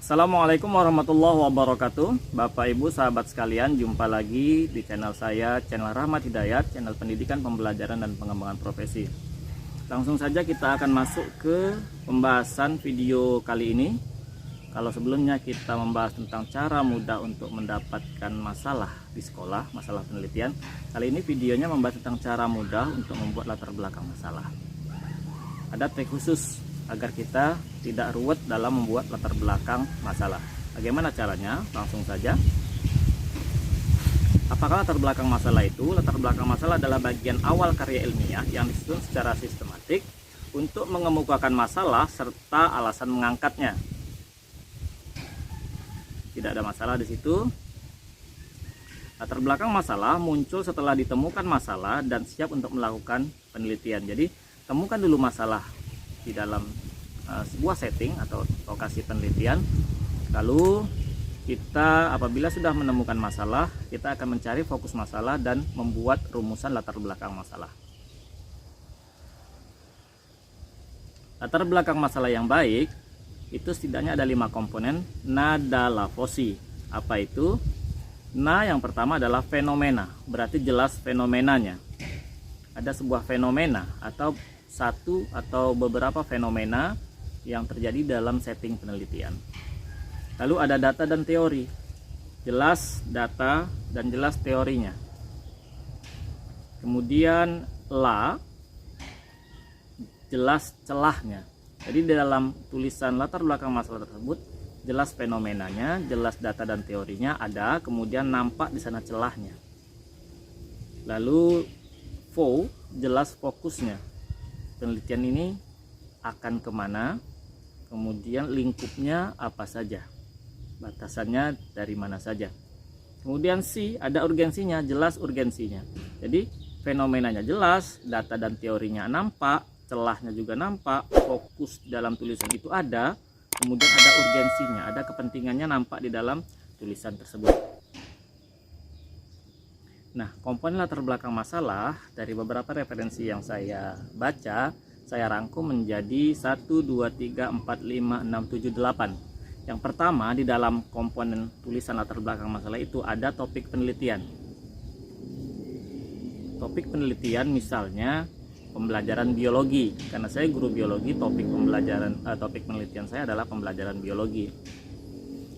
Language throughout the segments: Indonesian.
Assalamualaikum warahmatullahi wabarakatuh. Bapak Ibu sahabat sekalian, jumpa lagi di channel saya, channel Rahmat Hidayat, channel pendidikan, pembelajaran dan pengembangan profesi. Langsung saja kita akan masuk ke pembahasan video kali ini. Kalau sebelumnya kita membahas tentang cara mudah untuk mendapatkan masalah di sekolah, masalah penelitian, kali ini videonya membahas tentang cara mudah untuk membuat latar belakang masalah. Ada trik khusus agar kita tidak ruwet dalam membuat latar belakang masalah. Bagaimana caranya? Langsung saja. Apakah latar belakang masalah itu? Latar belakang masalah adalah bagian awal karya ilmiah yang disusun secara sistematik untuk mengemukakan masalah serta alasan mengangkatnya. Tidak ada masalah di situ. Latar belakang masalah muncul setelah ditemukan masalah dan siap untuk melakukan penelitian. Jadi, temukan dulu masalah di dalam sebuah setting atau lokasi penelitian. Lalu kita apabila sudah menemukan masalah, kita akan mencari fokus masalah dan membuat rumusan latar belakang masalah. Latar belakang masalah yang baik itu setidaknya ada 5 komponen nada lavosi. Apa itu? Nah, yang pertama adalah fenomena, berarti jelas fenomenanya. Ada sebuah fenomena atau satu atau beberapa fenomena yang terjadi dalam setting penelitian. Lalu ada data dan teori, jelas data dan jelas teorinya. Kemudian jelas celahnya. Jadi di dalam tulisan latar belakang masalah tersebut jelas fenomenanya, jelas data dan teorinya ada, kemudian nampak di sana celahnya. Lalu jelas fokusnya. Penelitian ini akan kemana, kemudian lingkupnya apa saja, batasannya dari mana saja. Kemudian ada urgensinya, jelas urgensinya. Jadi fenomenanya jelas, data dan teorinya nampak, celahnya juga nampak, fokus dalam tulisan itu ada, kemudian ada urgensinya, ada kepentingannya nampak di dalam tulisan tersebut. Nah, komponen latar belakang masalah dari beberapa referensi yang saya baca, saya rangkum menjadi 1, 2, 3, 4, 5, 6, 7, 8. Yang pertama, di dalam komponen tulisan latar belakang masalah itu ada topik penelitian. Topik penelitian misalnya pembelajaran biologi. Karena saya guru biologi, topik penelitian saya adalah pembelajaran biologi.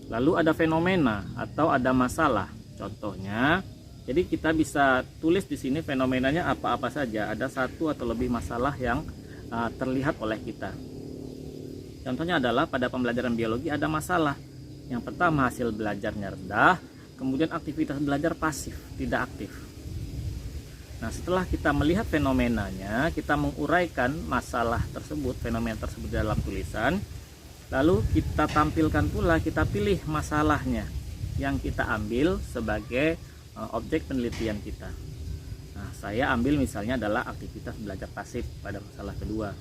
Lalu ada fenomena atau ada masalah. Contohnya, jadi kita bisa tulis di sini fenomenanya apa-apa saja. Ada satu atau lebih masalah yang terlihat oleh kita. Contohnya adalah pada pembelajaran biologi ada masalah. Yang pertama, hasil belajarnya rendah, kemudian aktivitas belajar pasif, tidak aktif. Nah, setelah kita melihat fenomenanya, kita menguraikan masalah tersebut, fenomena tersebut dalam tulisan. Lalu kita tampilkan pula, kita pilih masalahnya yang kita ambil sebagai objek penelitian kita. Nah, saya ambil misalnya adalah aktivitas belajar pasif pada masalah kedua.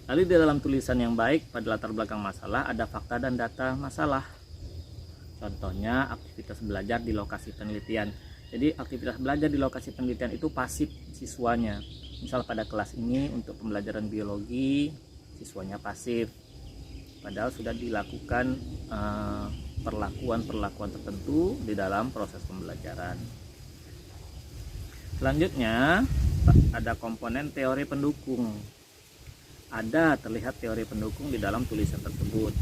Lalu di dalam tulisan yang baik pada latar belakang masalah ada fakta dan data masalah. Contohnya aktivitas belajar di lokasi penelitian. Jadi aktivitas belajar di lokasi penelitian itu pasif siswanya. Misal pada kelas ini untuk pembelajaran biologi siswanya pasif, padahal sudah dilakukan perlakuan tertentu di dalam proses pembelajaran. Selanjutnya ada komponen teori pendukung. Ada terlihat teori pendukung di dalam tulisan tersebut.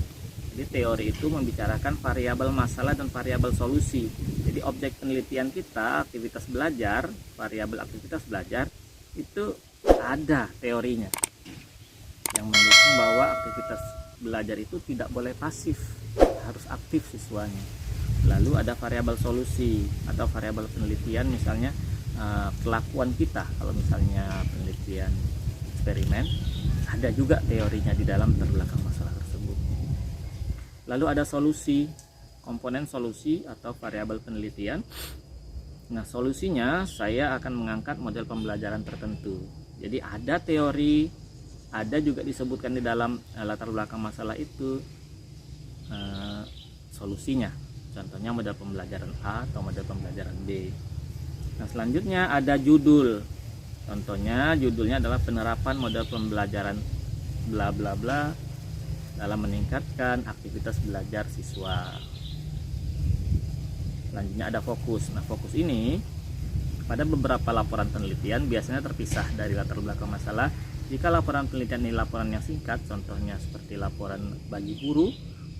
Jadi teori itu membicarakan variabel masalah dan variabel solusi. Jadi objek penelitian kita, aktivitas belajar, variabel aktivitas belajar itu ada teorinya yang mendukung bahwa aktivitas belajar itu tidak boleh pasif, harus aktif siswanya. Lalu ada variabel solusi atau variabel penelitian, misalnya kelakuan kita. Kalau misalnya penelitian eksperimen, ada juga teorinya di dalam latar belakang masalah tersebut. Lalu ada solusi, komponen solusi atau variabel penelitian. Nah, solusinya saya akan mengangkat model pembelajaran tertentu. Jadi ada teori, ada juga disebutkan di dalam latar belakang masalah itu solusinya. Contohnya model pembelajaran A atau model pembelajaran B. Nah, selanjutnya ada judul. Contohnya judulnya adalah penerapan model pembelajaran bla bla bla dalam meningkatkan aktivitas belajar siswa. Selanjutnya ada fokus. Nah, fokus ini pada beberapa laporan penelitian biasanya terpisah dari latar belakang masalah. Jika laporan penelitian ini laporan yang singkat, contohnya seperti laporan bagi guru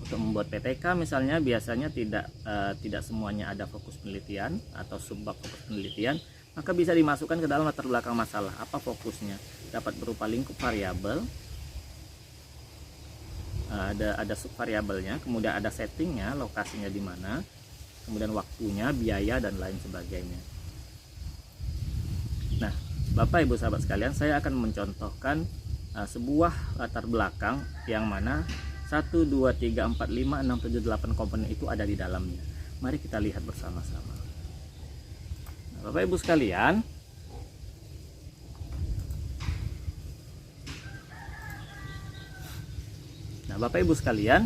untuk membuat PTK misalnya, biasanya tidak semuanya ada fokus penelitian atau subbab fokus penelitian, maka bisa dimasukkan ke dalam latar belakang masalah. Apa fokusnya? Dapat berupa lingkup variabel, ada subvariabelnya, kemudian ada settingnya, lokasinya di mana, kemudian waktunya, biaya, dan lain sebagainya. Nah, Bapak Ibu sahabat sekalian, saya akan mencontohkan sebuah latar belakang yang mana 1, 2, 3, 4, 5, 6, 7, 8 komponen itu ada di dalamnya. Mari kita lihat bersama-sama. Nah, Bapak Ibu sekalian,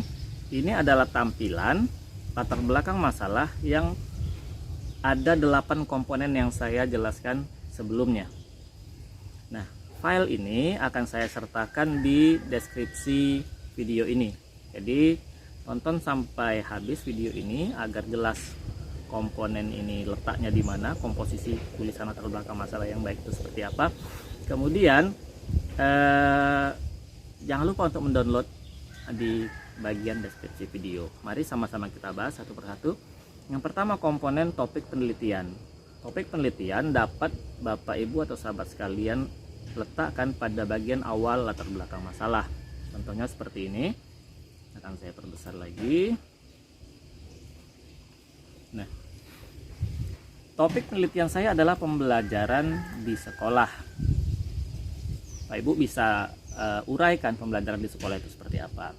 ini adalah tampilan latar belakang masalah yang ada 8 komponen yang saya jelaskan sebelumnya. Nah, file ini akan saya sertakan di deskripsi video ini. Jadi, tonton sampai habis video ini agar jelas komponen ini letaknya di mana, komposisi tulisan latar belakang masalah yang baik itu seperti apa. Kemudian, jangan lupa untuk mendownload di bagian deskripsi video. Mari sama-sama kita bahas satu persatu. Yang pertama, komponen topik penelitian. Topik penelitian dapat Bapak Ibu atau sahabat sekalian letakkan pada bagian awal latar belakang masalah. Contohnya seperti ini. Akan saya perbesar lagi. Nah, topik penelitian saya adalah pembelajaran di sekolah. Bapak Ibu bisa uraikan pembelajaran di sekolah itu seperti apa.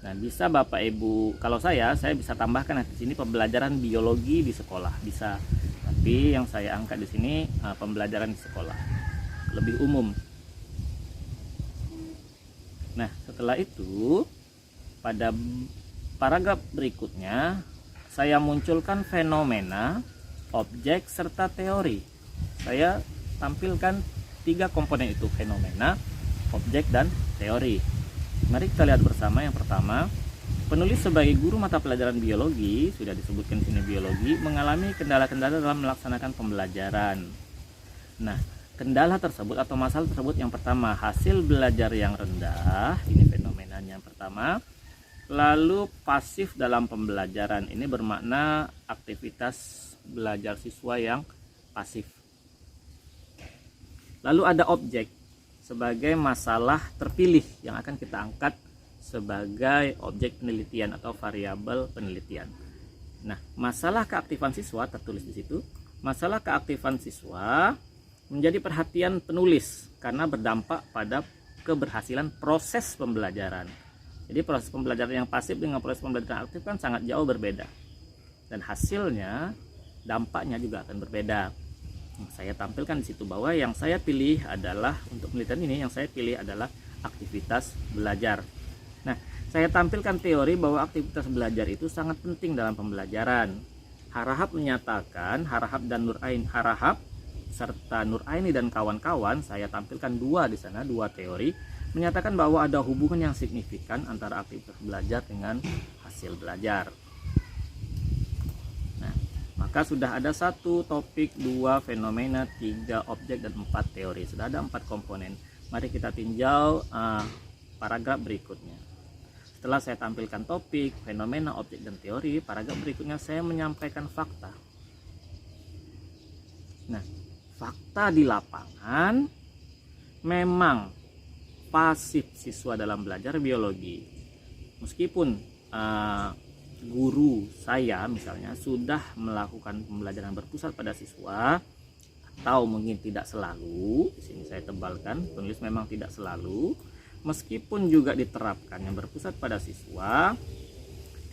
Nah, bisa Bapak Ibu, kalau saya bisa tambahkan di sini pembelajaran biologi di sekolah, bisa. Tapi yang saya angkat di sini pembelajaran di sekolah, lebih umum. Nah, setelah itu pada paragraf berikutnya saya munculkan fenomena, objek, serta teori. Saya tampilkan 3 komponen itu, fenomena, objek, dan teori. Mari kita lihat bersama. Yang pertama, penulis sebagai guru mata pelajaran biologi, sudah disebutkan di sini biologi, mengalami kendala-kendala dalam melaksanakan pembelajaran. Nah, kendala tersebut atau masalah tersebut yang pertama, hasil belajar yang rendah, ini fenomenanya yang pertama. Lalu pasif dalam pembelajaran, ini bermakna aktivitas belajar siswa yang pasif. Lalu ada objek sebagai masalah terpilih yang akan kita angkat sebagai objek penelitian atau variabel penelitian. Nah, masalah keaktifan siswa tertulis di situ. Masalah keaktifan siswa menjadi perhatian penulis karena berdampak pada keberhasilan proses pembelajaran. Jadi proses pembelajaran yang pasif dengan proses pembelajaran aktif kan sangat jauh berbeda. Dan hasilnya, dampaknya juga akan berbeda. Saya tampilkan di situ bahwa yang saya pilih adalah, untuk penelitian ini yang saya pilih adalah aktivitas belajar. Nah, saya tampilkan teori bahwa aktivitas belajar itu sangat penting dalam pembelajaran. Harahap menyatakan, Harahap dan Nuraini, Harahap serta Nuraini dan kawan-kawan, saya tampilkan 2 di sana, 2 teori, menyatakan bahwa ada hubungan yang signifikan antara aktivitas belajar dengan hasil belajar. Maka sudah ada 1 topik, 2 fenomena, 3 objek, dan 4 teori. Sudah ada 4 komponen. Mari kita tinjau paragraf berikutnya. Setelah saya tampilkan topik, fenomena, objek, dan teori, paragraf berikutnya saya menyampaikan fakta. Nah, fakta di lapangan memang pasif siswa dalam belajar biologi. Meskipun guru saya misalnya sudah melakukan pembelajaran berpusat pada siswa, atau mungkin tidak selalu, di sini saya tebalkan, penulis memang tidak selalu, meskipun juga diterapkan yang berpusat pada siswa,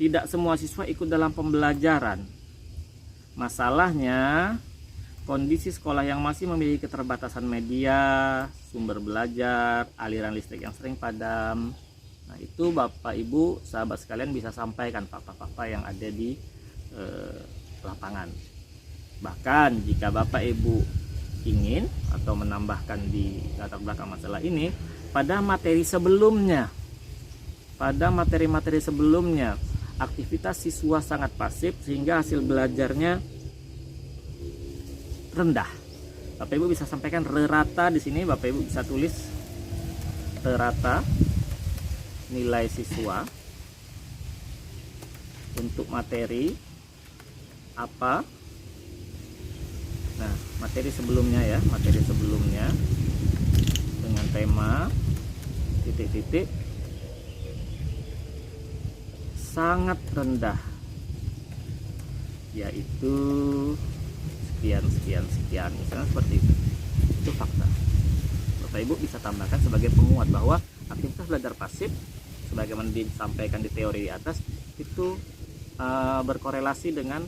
tidak semua siswa ikut dalam pembelajaran. Masalahnya, kondisi sekolah yang masih memiliki keterbatasan media, sumber belajar, aliran listrik yang sering padam. Nah, itu Bapak Ibu sahabat sekalian bisa sampaikan fakta-fakta yang ada di lapangan. Bahkan jika Bapak Ibu ingin atau menambahkan di latar belakang masalah ini pada materi sebelumnya, pada materi-materi sebelumnya aktivitas siswa sangat pasif sehingga hasil belajarnya rendah. Bapak Ibu bisa sampaikan rata di sini, Bapak Ibu bisa tulis rata nilai siswa untuk materi apa. Nah, materi sebelumnya ya, materi sebelumnya dengan tema titik-titik sangat rendah, yaitu sekian misalnya seperti itu fakta. Bapak Ibu bisa tambahkan sebagai penguat bahwa aktivitas belajar pasif sebagaimana disampaikan di teori di atas itu berkorelasi dengan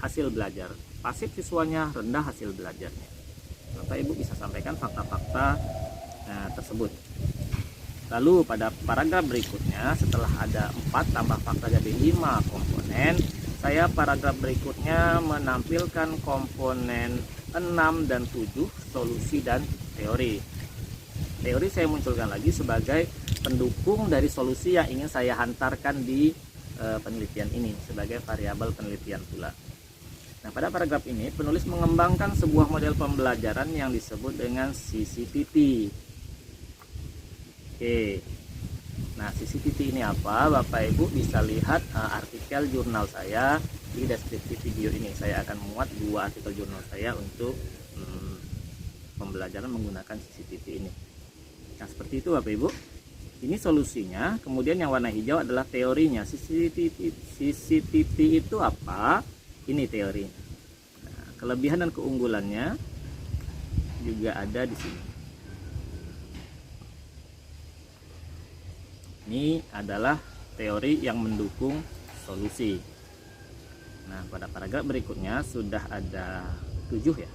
hasil belajar. Pasif siswanya, rendah hasil belajarnya. Bapak Ibu bisa sampaikan fakta-fakta tersebut. Lalu pada paragraf berikutnya setelah ada 4 tambah fakta jadi 5 komponen, saya paragraf berikutnya menampilkan komponen 6 dan 7, solusi dan teori. Teori saya munculkan lagi sebagai pendukung dari solusi yang ingin saya hantarkan di penelitian ini sebagai variabel penelitian pula. Nah, pada paragraf ini penulis mengembangkan sebuah model pembelajaran yang disebut dengan CCTT. Oke. Nah, CCTT ini apa? Bapak Ibu bisa lihat artikel jurnal saya di deskripsi video ini. Saya akan memuat 2 artikel jurnal saya untuk pembelajaran menggunakan CCTT ini. Nah, seperti itu Bapak Ibu. Ini solusinya. Kemudian yang warna hijau adalah teorinya. CCTT itu apa? Ini teorinya. Nah, kelebihan dan keunggulannya juga ada di sini. Ini adalah teori yang mendukung solusi. Nah, pada paragraf berikutnya sudah ada 7 ya.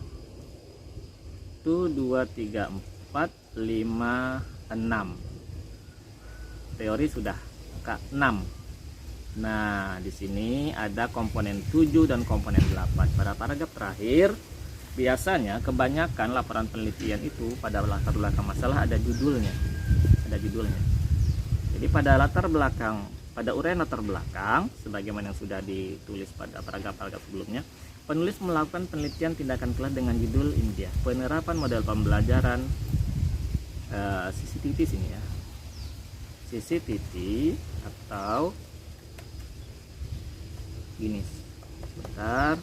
1, 2, 3, 4, 5, 6. Teori sudah ke 6. Nah, di sini ada komponen 7 dan komponen 8. Pada paragraf terakhir, biasanya kebanyakan laporan penelitian itu pada latar belakang masalah ada judulnya. Ada judulnya. Jadi pada latar belakang, pada uraian latar belakang, sebagaimana yang sudah ditulis pada paragraf-paragraf sebelumnya, penulis melakukan penelitian tindakan kelas dengan judul ini dia, penerapan model pembelajaran CCTT sini ya. CCTT atau gini sebentar,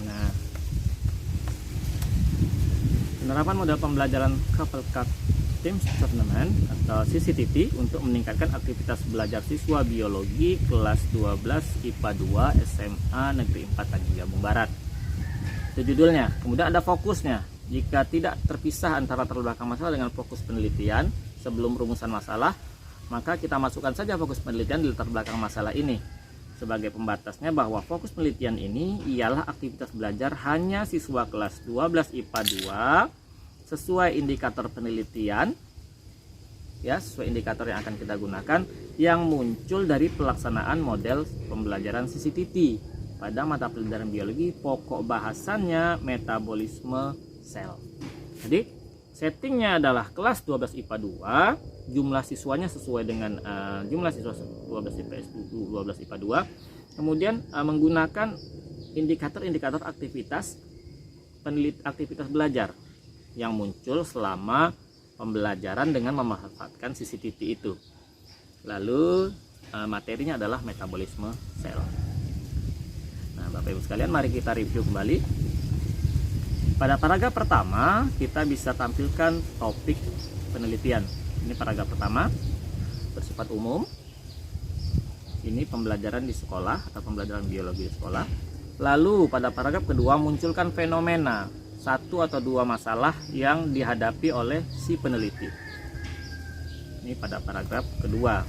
nah, penerapan model pembelajaran Coupled Teams Tournament atau CCTT untuk meningkatkan aktivitas belajar siswa biologi kelas 12 IPA 2 SMA Negeri 4 Tanjung Jabung Barat. Itu judulnya. Kemudian ada fokusnya. Jika tidak terpisah antara latar belakang masalah dengan fokus penelitian sebelum rumusan masalah, maka kita masukkan saja fokus penelitian di latar belakang masalah ini. Sebagai pembatasnya bahwa fokus penelitian ini ialah aktivitas belajar hanya siswa kelas 12 IPA 2 sesuai indikator penelitian ya, sesuai indikator yang akan kita gunakan yang muncul dari pelaksanaan model pembelajaran CCTT pada mata pelajaran biologi, pokok bahasannya metabolisme sel. Jadi settingnya adalah kelas 12 IPA 2, jumlah siswanya sesuai dengan jumlah siswa 12 IPA 2, kemudian menggunakan indikator-indikator aktivitas belajar yang muncul selama pembelajaran dengan memanfaatkan CCTT itu. Lalu materinya adalah metabolisme sel. Nah, Bapak Ibu sekalian, mari kita review kembali. Pada paragraf pertama kita bisa tampilkan topik penelitian. Ini paragraf pertama bersifat umum. Ini pembelajaran di sekolah atau pembelajaran biologi di sekolah. Lalu pada paragraf kedua munculkan fenomena, 1 atau 2 masalah yang dihadapi oleh si peneliti. Ini pada paragraf kedua.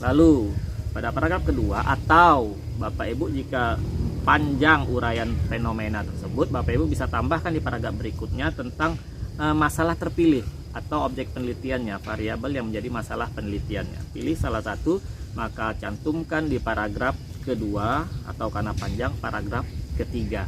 Lalu pada paragraf kedua, atau Bapak Ibu jika panjang uraian fenomena tersebut, Bapak Ibu bisa tambahkan di paragraf berikutnya tentang masalah terpilih atau objek penelitiannya, variabel yang menjadi masalah penelitiannya. Pilih salah satu maka cantumkan di paragraf kedua atau karena panjang paragraf ketiga.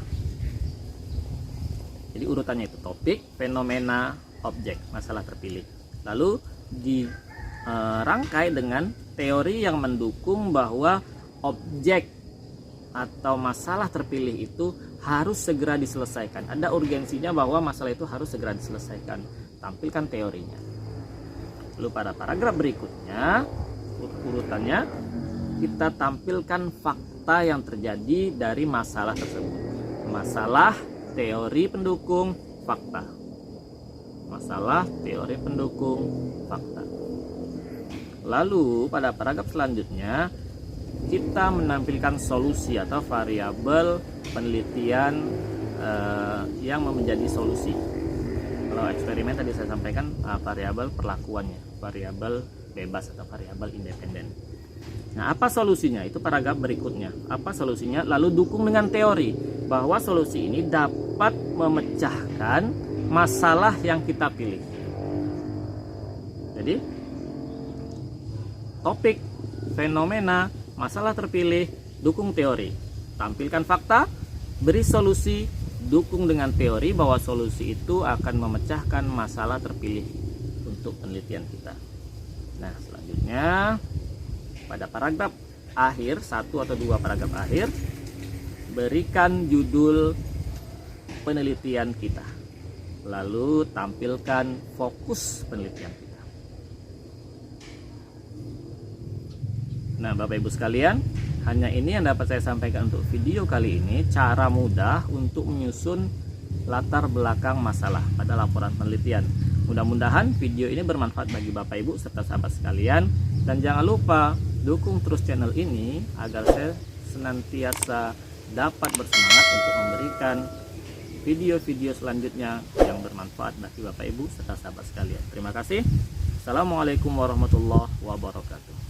Jadi urutannya itu topik, fenomena, objek, masalah terpilih. Lalu dirangkai dengan teori yang mendukung bahwa objek atau masalah terpilih itu harus segera diselesaikan. Ada urgensinya bahwa masalah itu harus segera diselesaikan. Tampilkan teorinya. Lalu pada paragraf berikutnya, urutannya kita tampilkan fakta yang terjadi dari masalah tersebut. Masalah, teori pendukung, fakta. Masalah, teori pendukung, fakta. Lalu pada paragraf selanjutnya kita menampilkan solusi atau variabel penelitian yang menjadi solusi. Kalau eksperimen tadi saya sampaikan variabel perlakuannya, variabel bebas atau variabel independen. Nah, apa solusinya? Itu paragraf berikutnya. Apa solusinya? Lalu dukung dengan teori bahwa solusi ini dapat memecahkan masalah yang kita pilih. Jadi topik, fenomena, masalah terpilih, dukung teori. Tampilkan fakta, beri solusi, dukung dengan teori bahwa solusi itu akan memecahkan masalah terpilih untuk penelitian kita. Nah, selanjutnya pada paragraf akhir, 1 atau 2 paragraf akhir, berikan judul penelitian kita. Lalu tampilkan fokus penelitian kita. Nah, Bapak Ibu sekalian, hanya ini yang dapat saya sampaikan untuk video kali ini, cara mudah untuk menyusun latar belakang masalah pada laporan penelitian. Mudah-mudahan video ini bermanfaat bagi Bapak Ibu serta sahabat sekalian, dan jangan lupa dukung terus channel ini agar saya senantiasa dapat bersemangat untuk memberikan video-video selanjutnya yang bermanfaat bagi Bapak Ibu serta sahabat sekalian. Terima kasih. Assalamualaikum warahmatullahi wabarakatuh.